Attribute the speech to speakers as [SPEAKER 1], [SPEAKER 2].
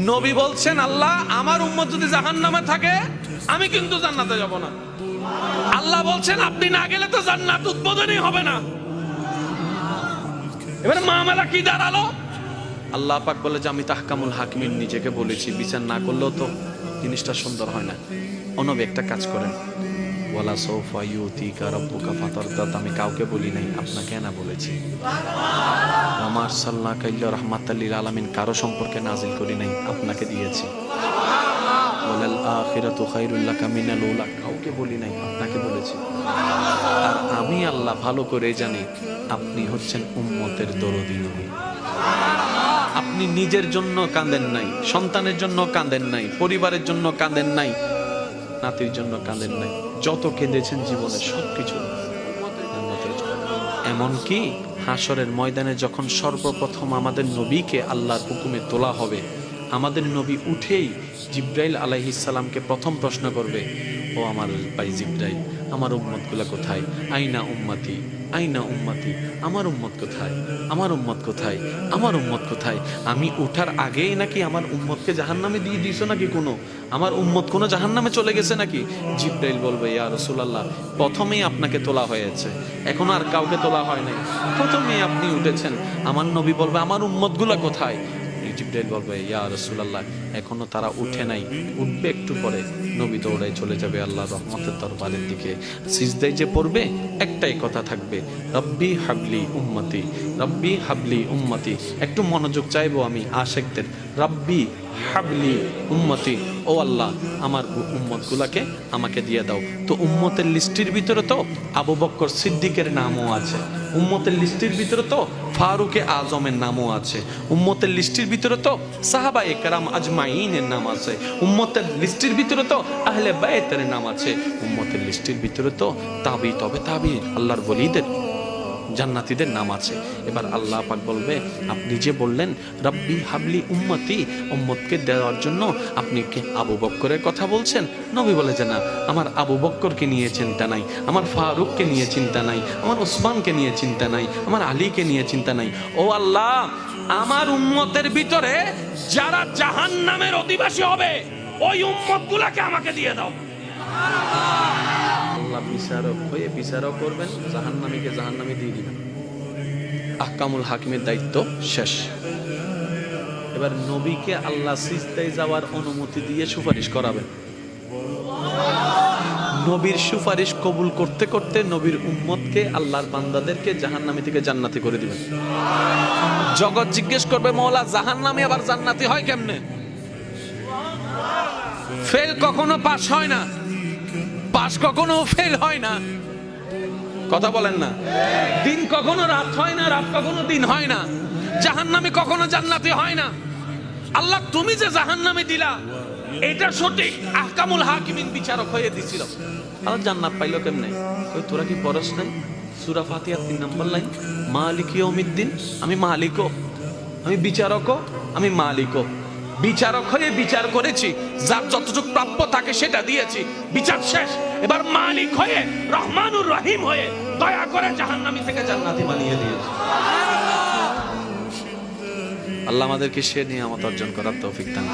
[SPEAKER 1] নবী বলছেন, আল্লাহ আমার উম্মত যদি জাহান্নামে থাকে আমি কিন্তু জান্নাতে যাব না। আল্লাহ বলছেন আপনি না গেলে তো জান্নাত উদ্বোধনই হবে না। এবারে মামলা কি দাঁড়ালো? আল্লাহ পাক বলে যে আমি তাহকামুল হাকিমিন নিজেকে বলেছি, বিচার না করলেও তো জিনিসটা সুন্দর হয় না। অনবী একটা কাজ করেন, ওয়ালা সাউফা ইউতিকা রাব্বুকা ফাতারদাত, আমি কাউকে বলি নাই, আপনাকে না বলেছি। ওমা আরসালনাকা ইল্লা রাহমাতাল লিল আলামিন, কারো সম্পর্কে নাজিল করি নাই, আপনাকে দিয়েছি। ওয়ালাল আখিরাতু খায়রুল লাকা মিনাল উলা, কাউকে বলি নাই, আপনাকে বলেছি। আর আমি আল্লাহ ভালো করে জানি আপনি হচ্ছেন উম্মতের দরদি নবী। আপনি নিজের জন্য কাঁদেন নাই, সন্তানের জন্য কাঁদেন নাই, পরিবারের জন্য কাঁদেন নাই, নাতির জন্য কাঁদেন নাই, যত কেঁদেছেন জীবনে সবকিছু এমনকি হাসরের ময়দানে যখন সর্বপ্রথম আমাদের নবীকে আল্লাহর হুকুমে তোলা হবে, আমাদের নবী উঠেই জিব্রাইল আলাইহিস সালামকে প্রথম প্রশ্ন করবে, ও আমার ভাই জিব্রাইল, আমার উম্মতগুলা কোথায়? আইনা উম্মতি, আইনা উম্মতি, আমার উম্মত কোথায়, আমার উম্মত কোথায়, আমার উম্মত কোথায়? আমি উঠার আগেই নাকি আমার উম্মতকে জাহান্নামে দিয়ে দিয়েছো নাকি? কোনো আমার উম্মত কোনো জাহান্নামে চলে গেছে নাকি? জিব্রাইল বলবে, ইয়া রাসূলুল্লাহ, প্রথমেই আপনাকে তোলা হয়েছে, এখন আর কাউকে তোলা হয় নাই, প্রথমেই আপনি উঠেছেন। আমার নবী বলবে, আমার উম্মতগুলা কোথায়? জিব্রাইল বলবে, ইয়া রাসূলুল্লাহ, এখনো তারা উঠে নাই, উঠবে একটু পরে। নবী দৌড়ায় চলে যাবে আল্লাহর রহমতের দরবারের দিকে। সিজদায় যে পড়বে একটাই কথা থাকবে, রব্বি হাবলি উম্মতি, রব্বি হাবলি উম্মতি। একটু মনোযোগ চাইবো আমি আশেকদের, রব্বি হাবলি উম্মতি, ও আল্লাহ আমার উম্মতগুলাকে আমাকে দিয়ে দাও। তো উম্মতের লিস্টের ভিতরে তো আবু বকর সিদ্দিকের নামও আছে, উম্মতের লিস্টের ভিতরে তো ফারুকে আজমের নামও আছে, উম্মতের লিস্টের ভিতরে তো সাহাবায়ে কেরাম আজমাইনের নাম আছে, উম্মতের লিস্টের ভিতরে তো আহলে বাইতের নাম আছে, উম্মতের লিস্টের ভিতরে তো তাবি, তবে তাবি আল্লাহর ওলিদের জান্নাতীদের নাম আছে। এবার আল্লাহ পাক বলবে, আপনি যে বললেন রব্বি হাবলি উম্মতি, উম্মতকে দেওয়ার জন্য আপনি কি আবু বকরের কথা বলছেন? নবী বলে যে না, আমার আবু বকরকে নিয়ে চিন্তা নাই, আমার ফারুককে নিয়ে চিন্তা নাই, আমার ওসমানকে নিয়ে চিন্তা নাই, আমার আলীকে নিয়ে চিন্তা নাই। ও আল্লাহ, আমার উম্মতের ভিতরে যারা জাহান্নামের অধিবাসী হবে ওই উম্মতগুলোকে আমাকে দিয়ে দাও। আল্লাহ বিচারক হয়ে বিচারক করবেন, জাহান্নামীকে জাহান্নামে দিয়ে দিবেন। আহকামুল হাকিমের দায়িত্ব শেষ। এবার নবীকে আল্লাহ সিজদায় যাওয়ার অনুমতি দিয়ে সুপারিশ করাবেন। নবীর সুপারিশ কবুল করতে করতে নবীর উম্মতকে, আল্লাহর বান্দাদেরকে জাহান্নামী থেকে জান্নাতি করে দিবেন। জগৎ জিজ্ঞেস করবে, মওলা জাহান্নামী আবার জান্নাতি হয় কেমনে? ফেল কখনো পাস হয় না, পাস কখনো ফেল হয় না, কথা বলেন না। দিন কখনো রাত হয় না, রাত কখনো দিন হয় না, জাহান্নামী কখনো জান্নাতি হয় না। আল্লাহ তুমি যে জাহান্নামী দিলা এটা সঠিক, আহকামুল হাকিমিন বিচারক হয়ে দিছিল। আল্লাহ জান্নাত পাইলো কেমনে? কই তোরা কি পড়স নাই সূরা ফাতিহা 3 নম্বর লাইন, মালিক ইয়াউমিদ্দিন, আমি মালিকও, আমি বিচারকও, আমি মালিকও। বিচারক হয়ে বিচার করেছি, যার যতটুকু প্রাপ্য তাকে সেটা দিয়েছি, বিচার শেষ। এবার মালিক হয়ে, রহমানুর রহিম হয়ে দয়া করে জাহান্নামী থেকে জান্নাতি বানিয়ে দিয়েছি। আল্লাহ আমাদেরকে সে নিয়ামত অর্জন করার তৌফিক দান।